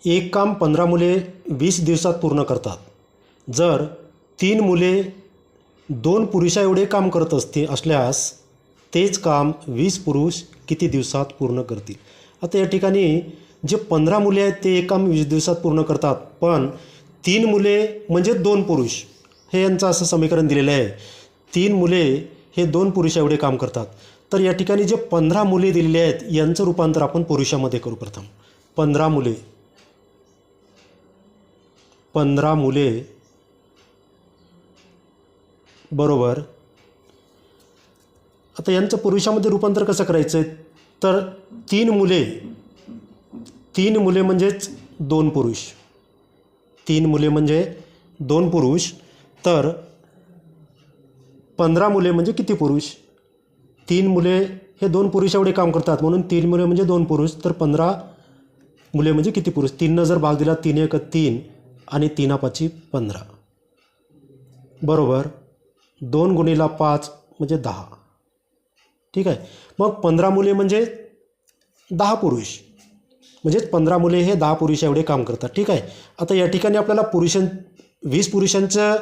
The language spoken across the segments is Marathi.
एक काम 15 मुले 20 दिवसात पूर्ण करतात. जर 3 मुले 2 पुरुषा एवढे काम करत असल्यास तेच काम 20 पुरुष किती दिवसात पूर्ण करतील. आता या ठिकाणी जे 15 मुले आहेत ते एक काम 20 दिवसात पूर्ण करतात, पण 3 मुले म्हणजे 2 पुरुष, हे यांचं असं समीकरण दिलेलं आहे. 3 मुले हे 2 पुरुषा एवढे काम करतात. तर या ठिकाणी जे 15 मुले दिलेले आहेत यांचं रूपांतर आपण पुरुषामध्ये करू. प्रथम 15 मुले बरोबर, आता यांचं पुरुषामध्ये रूपांतर कसं करायचं आहे, तर 3 मुले म्हणजेच 2 पुरुष, 3 मुले म्हणजे 2 पुरुष, तर 15 मुले म्हणजे किती पुरुष. 3 मुले हे 2 पुरुष एवढे काम करतात म्हणून 3 मुले म्हणजे 2 पुरुष, तर 15 मुले म्हणजे किती पुरुष. 3 जर भाग दिला 3 एक 3 आणि 3 पाची 15 बरोबर. 2 गुणिला 5 म्हणजे 10. ठीक आहे. मग 15 मुले म्हणजे 10 पुरुष, म्हणजेच 15 मुले हे 10 पुरुष एवढे काम करतात. ठीक आहे. आता या ठिकाणी आपल्याला 20 पुरुषांचं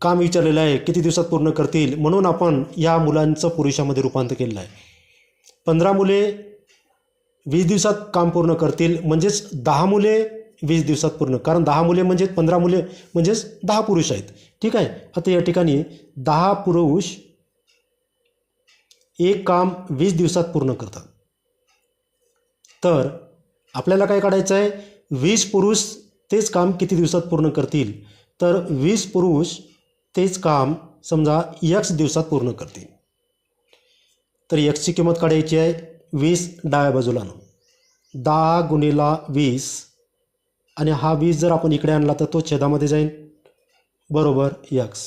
काम विचारलेलं आहे, किती दिवसात पूर्ण करतील, म्हणून आपण या मुलांचं पुरुषामध्ये रूपांतर केलेलं आहे. 15 मुले 20 दिवसात काम पूर्ण करतील, म्हणजेच 10 मुले 20 दिवसात पूर्ण, कारण 10 मुले म्हणजे 15 मुले म्हणजेच 10 पुरुष आहेत. ठीक आहे. आता या ठिकाणी 10 पुरुष एक काम 20 दिवसात पूर्ण करतात. तर आपल्याला काय काढायचं आहे, 20 पुरुष तेच काम किती दिवसात पूर्ण करतील, तर 20 पुरुष तेच काम समजा x दिवसात पूर्ण करतील. तर xची किंमत काढायची आहे. 20 डाव्या बाजूला आणू, 10 गुणिला 20 आणि हा 20 जर आपण इकडे आणला तर तो छेदामध्ये जाईल बरोबर x.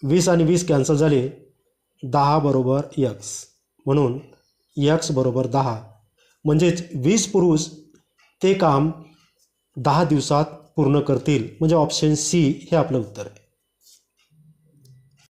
20 आणि 20 कॅन्सल झाले, 10 बरोबर x, म्हणून x बरोबर 10. म्हणजेच 20 पुरुष ते काम 10 दिवसात पूर्ण करतील, म्हणजे ऑप्शन सी हे आपलं उत्तर आहे.